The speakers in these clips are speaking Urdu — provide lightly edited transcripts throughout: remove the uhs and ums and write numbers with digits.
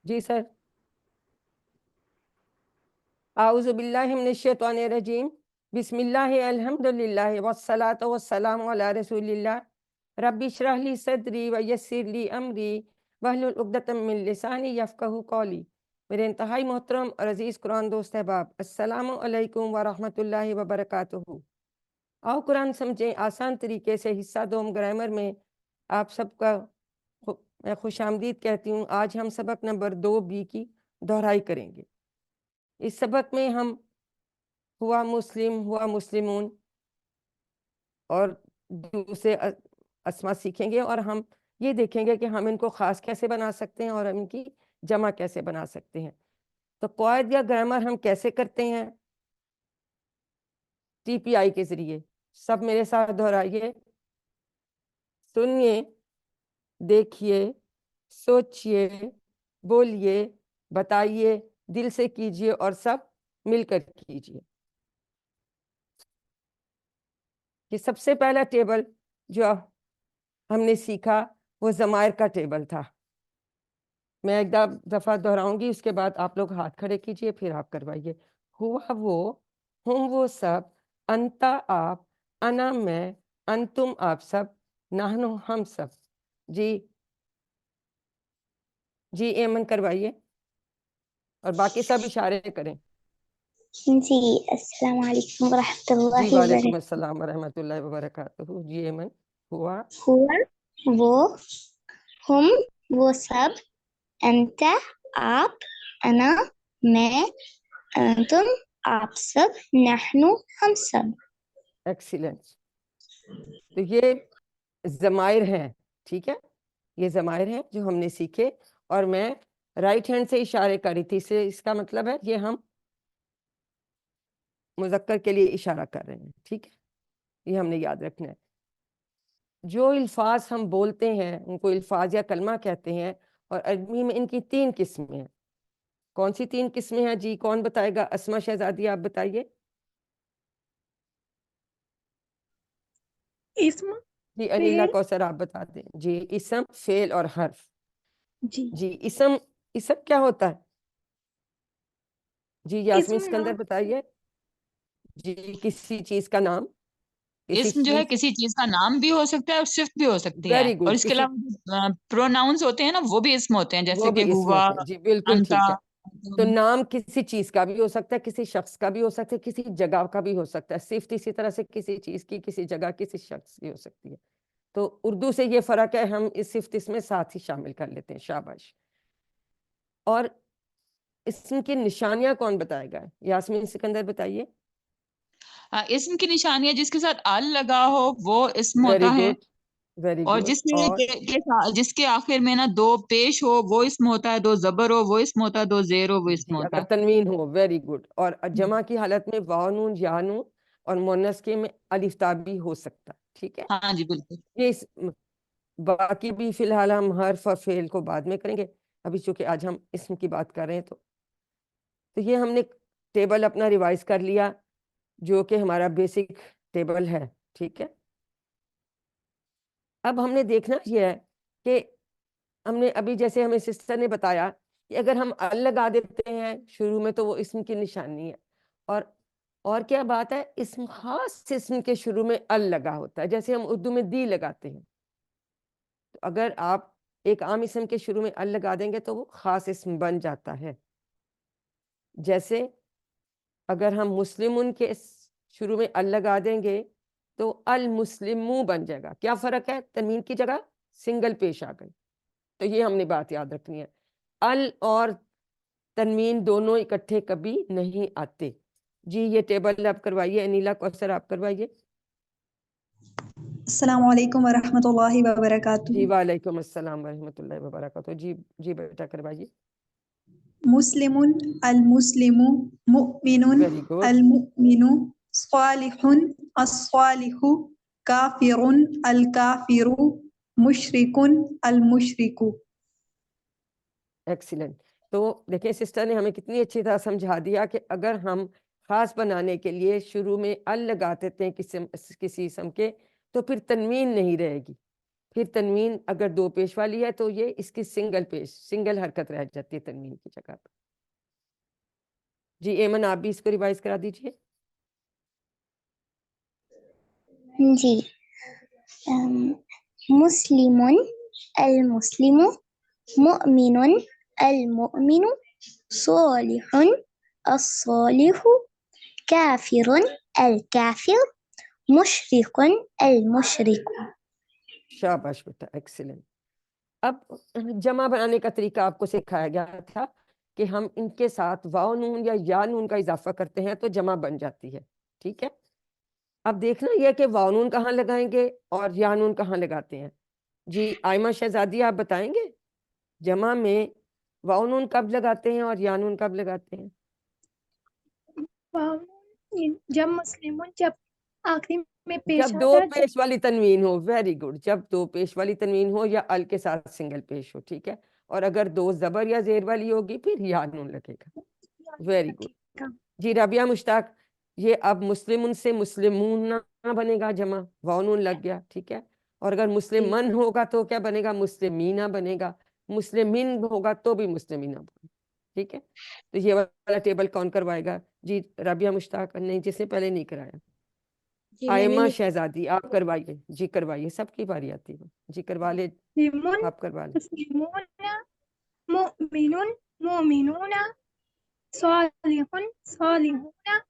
جی سر. اعوذ باللہ من الشیطان الرجیم. بسم اللہ الحمدللہ والصلاة والسلام علی رسول اللہ. رب اشرح لی صدری ویسر لی امری واحلل عقدۃ من لسانی یفقہوا قولی. میرے انتہائی محترم اور عزیز قرآن دوست احباب، السلام علیکم ورحمۃ اللہ وبرکاتہ. آؤ قرآن سمجھیں آسان طریقے سے. حصہ دوم گرامر میں آپ سب کا میں خوش آمدید کہتی ہوں. آج ہم سبق نمبر 2B کی دہرائی کریں گے. اس سبق میں ہم ہوا مسلم، ہوا مسلمون اور دوسرے اسما سیکھیں گے، اور ہم یہ دیکھیں گے کہ ہم ان کو خاص کیسے بنا سکتے ہیں اور ہم ان کی جمع کیسے بنا سکتے ہیں. تو قواعد یا گرامر ہم کیسے کرتے ہیں؟ TPI کے ذریعے. سب میرے ساتھ دہرائیے. سنیے، دیکھیے، سوچئے، بولیے، بتائیے، دل سے کیجئے اور سب مل کر کیجئے. کہ سب سے پہلا ٹیبل جو ہم نے سیکھا وہ ضمائر کا ٹیبل تھا. میں ایک دفعہ دہراؤں گی، اس کے بعد آپ لوگ ہاتھ کھڑے کیجئے، پھر آپ کروائیے. ہوا وہ، ہم وہ سب، انتا آپ، انا میں، انتم آپ سب، نحنو ہم سب. جی جی ایمن کروائیے، اور باقی سب اشارے کریں. جی السلام علیکم ورحمۃ جی اللہ وعلیکم وبرکاتہ. السلام ورحمۃ اللہ وبرکاتہ. جی ایمن. ہوا ہوا وہ، ہم وہ سب، انت آپ، انا میں، انتم آپ سب، نحنو ہم سب. ایکسیلنٹ. تو یہ ضمائر ہیں، ٹھیک ہے. یہ ضمائر ہیں جو ہم نے سیکھے، اور میں رائٹ ہینڈ سے اشارے کر رہی تھی. اس کا مطلب ہے یہ ہم مذکر کے لیے اشارہ کر رہے ہیں، ٹھیک ہے. یہ ہم نے یاد رکھنا ہے. جو الفاظ ہم بولتے ہیں ان کو الفاظ یا کلمہ کہتے ہیں، اور عربی میں ان کی 3 قسمیں ہیں. کون سی 3 قسمیں ہیں؟ جی کون بتائے گا؟ اسما شہزادی آپ بتائیے. اسم، جی انیلا کوثر آپ بتا دیں. جی اسم، فعل اور حرف. جی جی اسم کیا ہوتا ہے؟ جی یاسمین اسم سکندر نام، بتائیے. جی کسی چیز کا نام. کسی اسم جو ہے چیز. کسی چیز کا نام بھی ہو سکتا ہے اور صفت بھی ہو سکتی ہے، ویری اور گڈ. اس کے علاوہ پروناؤنس ہوتے ہیں نا، وہ بھی اسم ہوتے ہیں، وہ جیسے کہ بھی اسم ہوا، ہوتے ہیں. جی بالکل انتا. ٹھیک ہے. تو نام کسی چیز کا بھی ہو سکتا ہے، کسی شخص کا بھی ہو سکتا ہے، کسی جگہ کا بھی ہو سکتا ہے. صرف اسی طرح سے کسی چیز کی، کسی جگہ، کسی شخص کی ہو سکتی ہے. تو اردو سے یہ فرق ہے، ہم اس صفت اس میں ساتھ ہی شامل کر لیتے ہیں. شاباش. اور اسم کی نشانیاں کون بتائے گا؟ یاسمین سکندر بتائیے. اسم کی نشانیاں جس کے ساتھ ال لگا ہو وہ اسم ویری ہوتا ہے، گڈ، ویری اور گڈ. اور جس کے آخر میں نا 2 پیش ہو وہ اسم ہوتا ہے، 2 زبر ہو وہ اسم ہوتا ہے، 2 زیر ہو وہ اسم جی ہوتا اگر ہے. تنوین ہو. Very good. اور جمع کی حالت میں واو نون یا نون، اور مؤنث کے میں الف تا بھی ہو سکتا ہے. ٹھیک ہے. ہاں جی بالکل. یہ باقی بھی فی الحال ہم حرف اور فعل کو بعد میں کریں گے. ابھی چونکہ آج ہم اسم کی بات کر رہے ہیں، تو یہ ہم نے ٹیبل اپنا ریوائز کر لیا، جو کہ ہمارا بیسک ٹیبل ہے. ٹھیک ہے. اب ہم نے دیکھنا یہ ہے کہ ہم نے ابھی جیسے ہمیں سسٹر نے بتایا کہ اگر ہم ال لگا دیتے ہیں شروع میں تو وہ اسم کی نشانی ہے. اور کیا بات ہے، اسم خاص اسم کے شروع میں ال لگا ہوتا ہے، جیسے ہم اردو میں دی لگاتے ہیں. تو اگر آپ ایک عام اسم کے شروع میں ال لگا دیں گے تو وہ خاص اسم بن جاتا ہے. جیسے اگر ہم مسلمون کے شروع میں ال لگا دیں گے تو المسلمو بن جائے گا. کیا فرق ہے؟ تنوین کی جگہ سنگل پیش آ گئی. تو یہ ہم نے بات یاد رکھنی ہے. ال اور تنوین دونوں اکٹھے کبھی نہیں آتے. جی یہ ٹیبل آپ کروائیے. انیلا کوثر آپ کروائیے. السلام علیکم ورحمۃ اللہ وبرکاتہ. جی وعلیکم السلام ورحمۃ اللہ وبرکاتہ. جی بیٹا کروائیے. مسلم، المسلم، مؤمن، ویری گڈ. المؤمن، صالح، الصالح، کافر، الکافر، مشرک، المشرک. ایکسیلنٹ. تو دیکھیں سسٹر نے ہمیں کتنی اچھی طرح سمجھا دیا کہ اگر ہم خاص بنانے کے لیے شروع میں ال لگا دیتے ہیں کسی اسم کے، تو پھر تنوین نہیں رہے گی. پھر تنوین اگر دو پیش والی ہے تو یہ اس کی سنگل حرکت رہ جاتی ہے تنوین کی جگہ پر. جی ایمن آپ بھی اس کو ریوائز کرا دیجئے. جی مسلم المسلم مؤمن المؤمن صالح الصالح کافر الکافر مشرق المشرق. شاباش بیٹا، ایکسیلنٹ. اب جمع بنانے کا طریقہ آپ کو سکھایا گیا تھا کہ ہم ان کے ساتھ واو نون یا نون کا اضافہ کرتے ہیں تو جمع بن جاتی ہے. ٹھیک ہے، اب دیکھنا یہ کہ واو نون کہاں لگائیں گے اور یا نون کہاں لگاتے ہیں. جی آئمہ شہزادی آپ بتائیں گے جمع میں واو نون کب لگاتے ہیں اور یا نون کب لگاتے ہیں؟ جب مسلم جب آخری میں پیش جب دو آتا ہے. پیش والی تنوین ہو. ویری گڈ، جب دو پیش والی تنوین ہو یا ال کے ساتھ سنگل پیش ہو. ٹھیک ہے، اور اگر دو زبر یا زیر والی ہوگی پھر یا نون لگے گا. Very good. جی رابعہ مشتاق، یہ اب مسلمن سے مسلمون نہ بنے گا جمع، واو نون لگ گیا. ٹھیک ہے، اور اگر مسلمن ہوگا تو کیا بنے گا؟ مسلمینہ بنے گا. مسلمین ہوگا تو بھی مسلمینہ بنے گا. ٹھیک ہے، تو یہ والا ٹیبل کون کروائے گا؟ جی رابعہ مشتاق نہیں، جس نے پہلے نہیں کرایا. آئمہ شہزادی آپ کروائیے. جی کروائیے، سب کی باری آتی ہے. جی کروا لے، مسلمون آپ کروا لیں. مسلمون مؤمنون مؤمنون صالح صالحون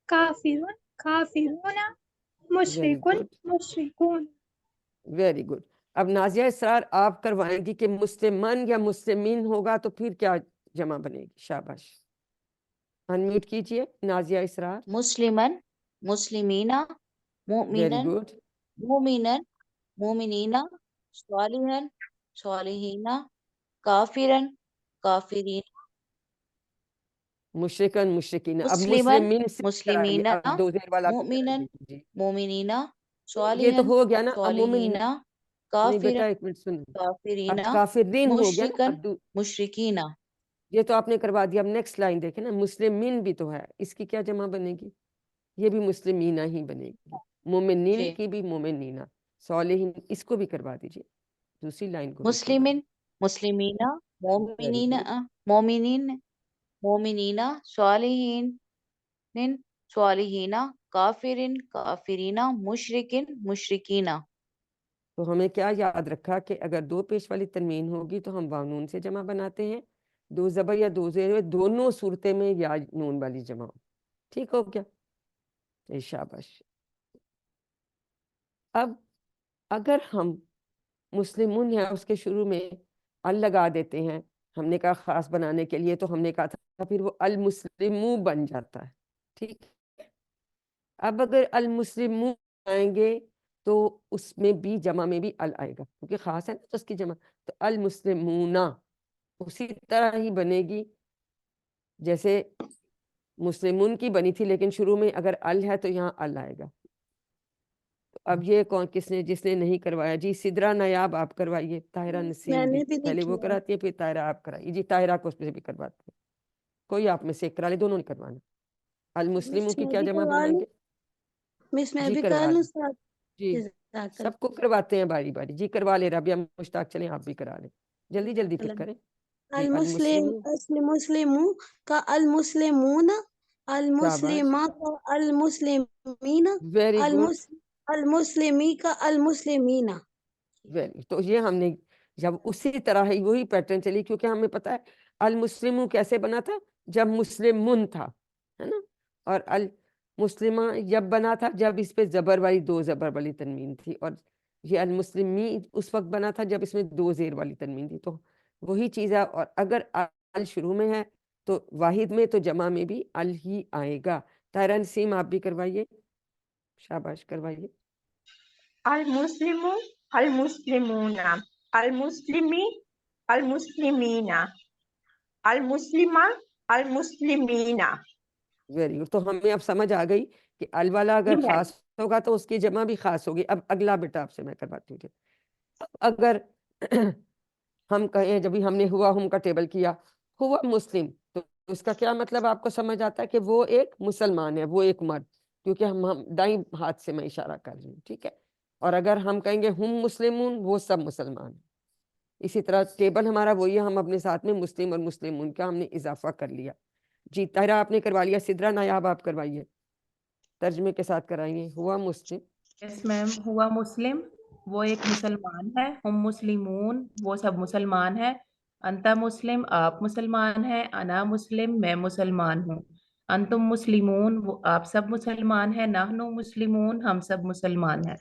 کافر کافرون ویری مشرک گڈ، مشرکون. Very good. اب نازیہ اسرار آپ کروائیں گی کہ مسلمن یا مسلمین ہوگا تو پھر کیا جمع بنے گی. شاباش، انمیوٹ کیجئے نازیہ اسرار. مسلمن مسلمینا ویری مؤمنن گڈ. مومنن مومنینا صالحن صالحینا کافرن کافرین مشرکن مشرکین. اب مسلمن مسلمین سے کرائیں گے. مسلمینا اب دو زیر والا بھی کرائیں مؤمنن گے. جی مومنینا یہ تو صالحن ہو گیا نا. اب مومن صالحینا نہیں بیٹا، کافرن ایک منٹ سن. اب کافرینا کافرین ہو گیا نا. مشرکن اب مشرکینا. یہ تو آپ نے کروا دیا. اب نیکسٹ لائن دیکھیں نا، مسلمین بھی تو ہے، اس کی کیا جمع بنے گی؟ یہ بھی مسلمینہ ہی بنے گی. مومنین جی کی بھی مومنینہ. صالحین اس کو بھی کروا دیجئے، دوسری لائن کو بھی کروا مسلمن مسلمینا دیجئے. ویری مومنین گڈ. مومنین مومنینا صالحین صالحینا کافرین کافرینا مشرکن مشرکینا. تو ہمیں کیا یاد رکھا کہ اگر دو پیش والی تنوین ہوگی تو ہم واو نون سے جمع بناتے ہیں. دو زبر یا دو زیر دونوں صورتیں میں یا نون والی جمع ہو. ٹھیک ہو گیا؟ شاباش. اب اگر ہم مسلمون ہیں اس کے شروع میں ال لگا دیتے ہیں، ہم نے کہا خاص بنانے کے لیے، تو ہم نے کہا تھا پھر وہ المسلمو بن جاتا ہے. ٹھیک، اب اگر المسلمون آئیں گے تو اس میں بھی جمع میں بھی ال آئے گا کیونکہ خاص ہے نا، تو اس کی جمع تو المسلمون اسی طرح ہی بنے گی جیسے مسلمون کی بنی تھی، لیکن شروع میں اگر ال ہے تو یہاں ال آئے گا. تو اب یہ کون کس نے جس نے نہیں کروایا؟ جی سدرا نایاب آپ کروائیے. طاہرہ نسیم بھی پہلے وہ کراتی ہے، پھر طاہرہ آپ کرائیے. جی طاہرہ کو اس میں بھی کرواتے ہیں، کوئی آپ میں سے ایک کرا لے، دونوں نہیں کروانا. المسلموں کی کیا جمع بنائیں گے؟ جی کروا لیں. جی سب کو کرواتے ہیں باری باری. جی کروا لے رابعہ مشتاق، چلیں آپ بھی کرا لیں، جلدی جلدی پھر کریں. جی المسلم المسلمون. مسلم کا المسلمون شاباش، المسلمہ کا المسلمین ویری گڈ. المسلمی کا المسلمین. تو یہ ہم نے جب اسی طرح ہی وہی پیٹرن چلی، کیونکہ ہمیں پتا ہے المسلموں کیسے بنا تھا جب مسلمون تھا، ہے نا، اور المسلمہ جب بنا تھا جب اس پہ زبر والی دو زبر والی تنوین تھی، اور یہ المسلمی اس وقت بنا تھا جب اس میں دو زیر والی تنوین تھی. تو وہی چیز ہے، اور اگر ال شروع میں ہے تو واحد میں تو جمع میں بھی ال ہی آئے گا. طاہرہ نسیم آپ بھی کروائیے. شاباش کروائیے. المسلم المسلمون المسلمی المسلمین المسلمہ المسلمین. Very good. تو ہمیں اب سمجھ آ گئی کہ ال والا اگر خاص ہوگا تو اس کی جمع بھی خاص ہوگی. اب اگلا بیٹا آپ سے میں کرواتی ہوں. اب اگر ہم کہیں جب ہم نے ہوا ہم کا ٹیبل کیا ہوا مسلم، تو اس کا کیا مطلب آپ کو سمجھ آتا ہے کہ وہ ایک مسلمان ہے، وہ ایک مرد، کیونکہ ہم دائیں ہاتھ سے میں اشارہ کر رہی ہوں. ٹھیک ہے، اور اگر ہم کہیں گے ہم مسلمون وہ سب مسلمان ہیں. اسی طرح ٹیبل ہمارا وہی ہے, ہم اپنے ساتھ میں مسلم اور مسلمون کا ہم نے اضافہ کر لیا. جی طاہرہ آپ نے کروا لیا, سدرا نایاب آپ کروائیے, ترجمے کے ساتھ کرائیے. ہوا مسلم, یس میم. ہوا مسلم وہ ایک مسلمان ہے. ہم مسلمون وہ سب مسلمان ہیں. انتا مسلم آپ مسلمان ہیں. انا مسلم میں مسلمان ہوں. انتم مسلمون وہ آپ سب مسلمان ہیں. نحنو مسلمون ہم سب مسلمان ہیں.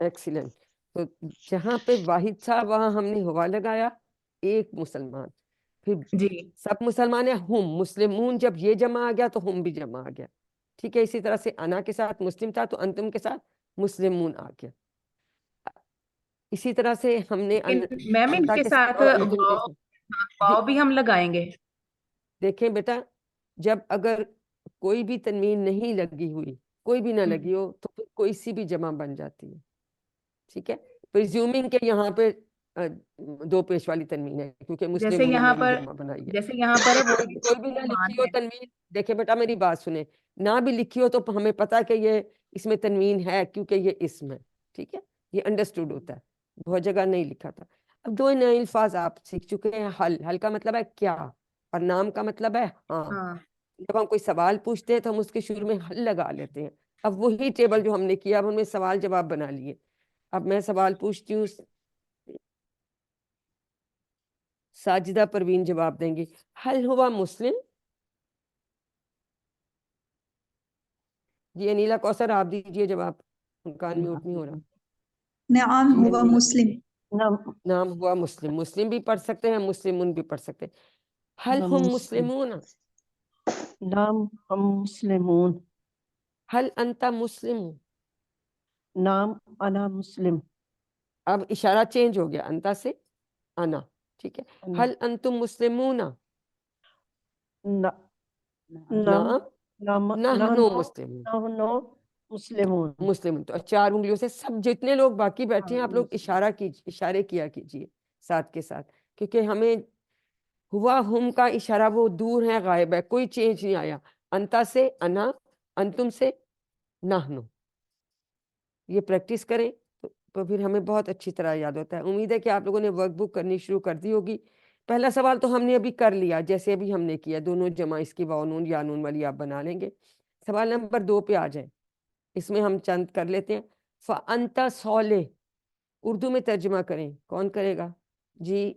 ایکسیلنٹ. تو جہاں پہ واحد تھا وہاں ہم نے ہوا لگایا, ایک مسلمان. پھر جی سب مسلمان ہیں, ہم مسلمون جب یہ جمع آ گیا تو ہم بھی جمع آ گیا. ٹھیک ہے, اسی طرح سے انا کے ساتھ مسلم تھا تو انتم کے ساتھ مسلمون آ گیا. اسی طرح سے ہم نے میم ان انتا کے کے ساتھ ساتھ اور انتم کے ساتھ. واو بھی ہم لگائیں گے. دیکھیں بیٹا, جب اگر کوئی بھی تنوین نہیں لگی ہوئی, کوئی بھی نہ لگی ہو, تو پھر کوئی سی بھی جمع بن جاتی ہے. ٹھیک ہے, پریزیومنگ کہ یہاں پہ دو پیش والی تنوین ہے, کیونکہ جیسے مسلمون یہاں میں بھی پر جمع بنائی ہے. جیسے یہاں پر ہے وہ کوئی بھی نہ مسلمان لکھی ہو ہے. تنوین, دیکھیں بیٹا میری بات سنیں, نہ بھی لکھی ہو تو ہمیں پتا کہ یہ اس میں تنوین ہے کیونکہ یہ اسم ہے. ٹھیک ہے, یہ انڈرسٹوڈ ہوتا ہے, بہت جگہ نہیں لکھا تھا. اب دو نئے الفاظ آپ سیکھ چکے ہیں. حل, حل کا مطلب ہے کیا, اور نام کا مطلب ہے ہاں. ہاں جب ہم کوئی سوال پوچھتے ہیں تو ہم اس کے شروع میں حل لگا لیتے ہیں. اب وہی ٹیبل جو ہم نے کیا, اب ہم نے سوال جواب بنا لیے. اب میں سوال پوچھتی ہوں, ساجدہ پروین جواب دیں گی, حل ہوا مسلم. جی انیلا کوثر آپ دیجئے جواب, کان میوٹ نہیں ہو رہا. نعم جی ہوا انیلا, مسلم. نام ہوا مسلم. مسلم بھی پڑھ سکتے ہیں, مسلمون بھی پڑھ سکتے ہیں. حل ہم مسلمون, نعم ہم مسلمون. حل انت مسلم. نعم انا مسلم. اب اشارہ چینج ہو گیا, انتا سے انا. ٹھیک ہے, حل انتم مسلمون. نعم نعم نحنو مسلمون. مسلمون. مسلم. تو چار انگلیوں سے سب جتنے لوگ باقی بیٹھے ہیں آپ لوگ اشارے کیا کیجئے ساتھ کے ساتھ, کیونکہ ہمیں ہوا ہم کا اشارہ وہ دور ہے, غائب ہے, کوئی چینج نہیں آیا. انتا سے انا, انتم سے نحنو. یہ پریکٹس کریں تو پھر ہمیں بہت اچھی طرح یاد ہوتا ہے. امید ہے کہ آپ لوگوں نے ورک بک کرنی شروع کر دی ہوگی. پہلا سوال تو ہم نے ابھی کر لیا, جیسے ابھی ہم نے کیا, دونوں جمع اس کی واو نون یا نون والی آپ بنا لیں گے. سوال نمبر 2 پہ آ جائیں, اس میں ہم چند کر لیتے ہیں. فَأَنْتَ صَالِحٌ, اردو میں ترجمہ کریں, کون کرے گا؟ جی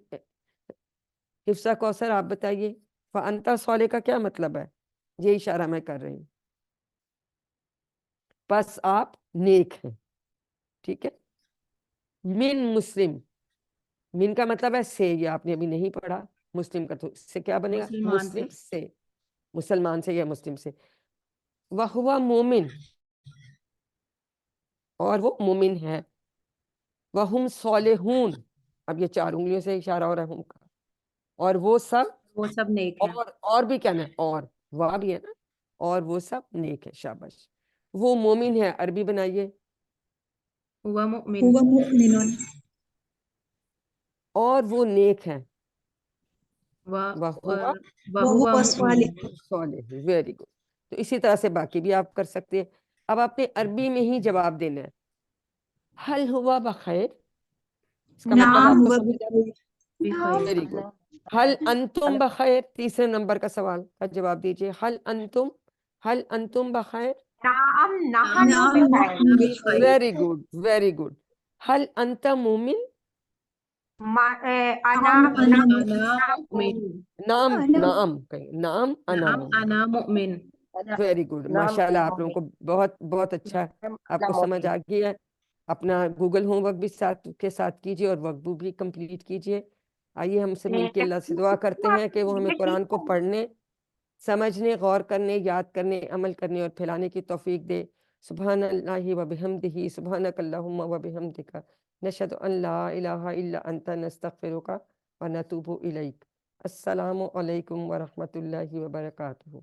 حفصہ کوثر آپ بتائیے, فَأَنْتَ صَالِحٌ کا کیا مطلب ہے؟ یہ اشارہ میں کر رہی ہوں, پس آپ نیک ہیں. ٹھیک ہے, من مسلم, من کا مطلب ہے سے, یہ آپ نے ابھی نہیں پڑھا. مسلم کا تو اس سے کیا بنے گا؟ مسلمان سے. مسلم سے, مسلمان سے یا مسلم سے. وَهُوَ مومن, اور وہ مومن ہے. وَهُمْ صَالِحُونَ, اب یہ چار انگلیوں سے اشارہ ہو رہا ہے ہم کا, اور وہ سب, وہ سب نیک ہیں. اور بھی کہنا ہے, اور واہ بھی ہے نا, اور وہ سب نیک ہے. شاباش. وہ مومن ہے, عربی بنائیے. ہوا مؤمن. هو مؤمن. اور وہ نیک ہیں. اور وهو وہوا صالح. صالح. Very good. تو اسی طرح سے باقی بھی آپ کر سکتے ہیں. اب آپ نے عربی میں ہی جواب دینا ہے. حل ہوا بخیر, اس کا مطلب نعم آپ کو هو سمجھ آ بخير. بخیر. Very good. حل انتم بخیر, تیسرے نمبر کا سوال کا جواب دیجئے. حل انتم بخیر. نعم نحن نعم بخير. نحن بخير. Very good, very good. حل انت مومن. انا نعم أنا انا مؤمن. نام, أنا نام کہیں, نام انا نعم مومن. انا مؤمن. ویری گڈ, ماشاء اللہ, آپ لوگوں کو بہت بہت اچھا, آپ کو سمجھ آ گیا ہے. اپنا گوگل ہوم ورک بھی ساتھ کے ساتھ کیجئے, اور ورک بک بھی کمپلیٹ کیجئے. آئیے ہم سے مل کے اللہ سے دعا کرتے ہیں کہ وہ ہمیں قرآن کو پڑھنے, سمجھنے, غور کرنے, یاد کرنے, عمل کرنے اور پھیلانے کی توفیق دے. سبحان اللہ و بحمدہ, سبحانک اللہم و بحمدک, نشہد ان لا الہ الا انت, نستغفرک و نتوب الیک. السلام علیکم ورحمۃ اللہ وبرکاتہ.